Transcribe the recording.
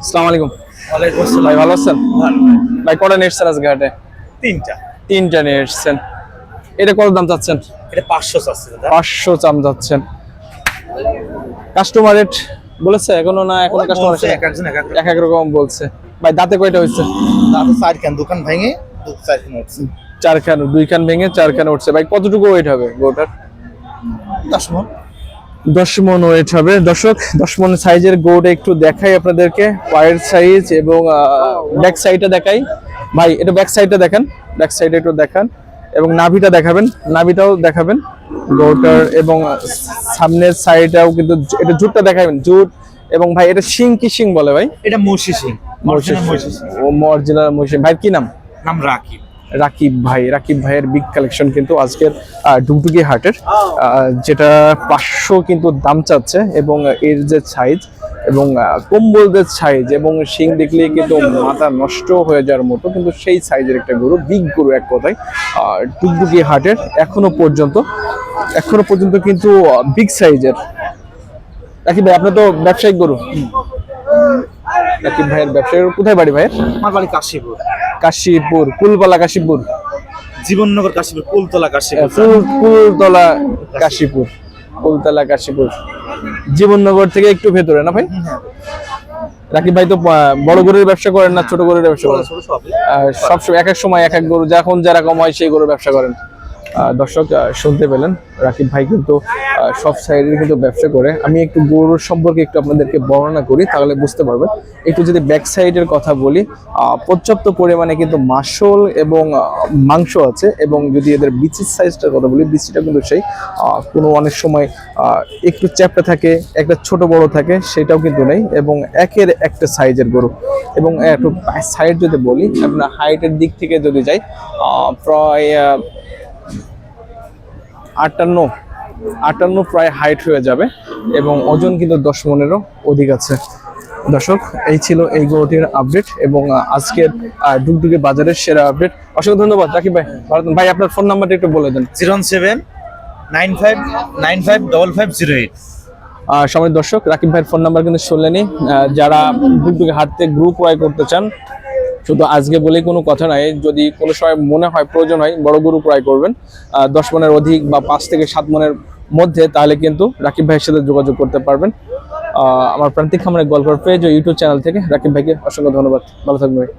আসসালামু আলাইকুম। ওয়ালাইকুম আসসালাম। ভাই ভালো আছেন? ভালো। ভাই কটা নিয়ে এসছেন আজকে হাটে? তিনটা। তিনটা নিয়ে এসছেন। এটা কত দাম চাচ্ছেন? এটা 500 চাচ্ছে দাদা। 500 চাম যাচ্ছেন। কাস্টমার রেট বলেছে এখনো না? এখনো কাস্টমার বলছে আসে এক একজন এক এক রকম বলছে। ভাই দাঁতে কয়টা হইছে? দাদা 4 খান দোকান ভেঙে 4 খান হচ্ছে। 4 খান, 2 খান ভেঙে 4 খান উঠছে। ভাই কতটুকু ওয়েট হবে গোটার? 10 মণ। 10 মণ ওয়েট হবে। দর্শক 10 মণ সাইজের গোটা একটু দেখাই আপনাদেরকে, পায়ের সাইজ এবং ব্যাক সাইডটা দেখাই। ভাই এটা ব্যাক সাইডটা দেখেন, ব্যাক সাইডে একটু দেখান এবং নাভিটা দেখাবেন, নাভিটাও দেখাবেন গোটার, এবং সামনের সাইডটাও কিন্তু এটা জুটটা দেখাবেন, জুট। এবং ভাই এটা শিং কি শিং বলে ভাই? এটা মৌসি সিং। অরিজিনাল মৌসি সিং। ও অরিজিনাল মহিষ। ভাই কি নাম? নাম রাকিব। রাকিব ভাই। রাকিব ভাইয়ের বিগ কালেকশন কিন্তু আজকের ডুগডুগি হাটের, যেটা 500 কিন্তু দাম চাচ্ছে। এবং এর যে সাইজ এবং কম্বলদের সাইজ এবং শিং দেখলে কিন্তু মাথা নষ্ট হয়ে যাওয়ার মতো, কিন্তু সেই সাইজের একটা গরু, বিগ গরু এক কথায় ডুগডুগি হাটের। এখনো পর্যন্ত কিন্তু বিগ সাইজের। রাকিব ভাই আপনার তো ব্যবসায়িক গরু। রাকিব ভাইয়ের ব্যবসায়ী কোথায় বাড়ি ভাইয়ের? আমার বাড়ি কাশীপুর। কাশীপুর, কুলপালা কাশীপুর, জীবননগর কাশীপুর, কুলতলা কাশীপুর। কুলতলা কাশীপুর, কুলতলা কাশীপুর, জীবননগর থেকে একটু ভেতরে না ভাই? রাকিব ভাই তো বড় গরুর ব্যবসা করেন না ছোট গরুর ব্যবসা করেন? সবসময় এক এক সময় এক এক গরু, যখন যেরকম হয় সেই গরুর ব্যবসা করেন। দর্শক শুনতে পেলেন, রাকিব ভাই কিন্তু সব সাইডের কিন্তু ব্যবসা করে। আমি একটু গরুর সম্পর্কে একটু আপনাদেরকে বর্ণনা করি, তাহলে বুঝতে পারবেন। একটু যদি ব্যাক সাইডের কথা বলি, পর্যাপ্ত পরিমাণে কিন্তু মাংসল এবং মাংস আছে। এবং যদি এদের বিচির সাইজটার কথা বলি, বিচিটা কিন্তু সেই কোনো অনেক সময় একটু চ্যাপটা থাকে, একটা ছোট বড় থাকে, সেটাও কিন্তু নেই। এবং একের একটা সাইজের গরু। এবং একটু সাইড যদি বলি, আপনার হাইটের দিক থেকে যদি যাই, প্রায় 58 প্রায় হাইট হয়ে যাবে। এবং ওজন কিন্তু 10 মণেরও অধিক আছে। দর্শক এই ছিল এই গরুটির আপডেট এবং আজকের ডুগডুগি বাজারের সেরা আপডেট। অসংখ্য ধন্যবাদ রাকিব ভাই। ভালো থাকবেন। ভাই আপনার ফোন নাম্বারটা একটু বলে দেন। 079595508। সময় দর্শক, রাকিব ভাইয়ের ফোন নাম্বার কিন্তু শুনলেনি। যারা ডুগডুগি হাট থেকে গ্রুপ ক্রয় করতে চান, শুধু আজকে বলেই কোনো কথা নাই, যদি কোনো সময় মনে হয় প্রয়োজন হয় বড় গরু ক্রয় করবেন 10 মণের অধিক বা 5 থেকে 7 মণের মধ্যে, তাহলে কিন্তু রাকিব ভাইয়ের সাথে যোগাযোগ করতে পারবেন। আমার প্রান্তিক খামারের গল্পের পেজ ও ইউটিউব চ্যানেল থেকে রাকিব ভাইকে অসংখ্য ধন্যবাদ। ভালো থাকবেন ভাই।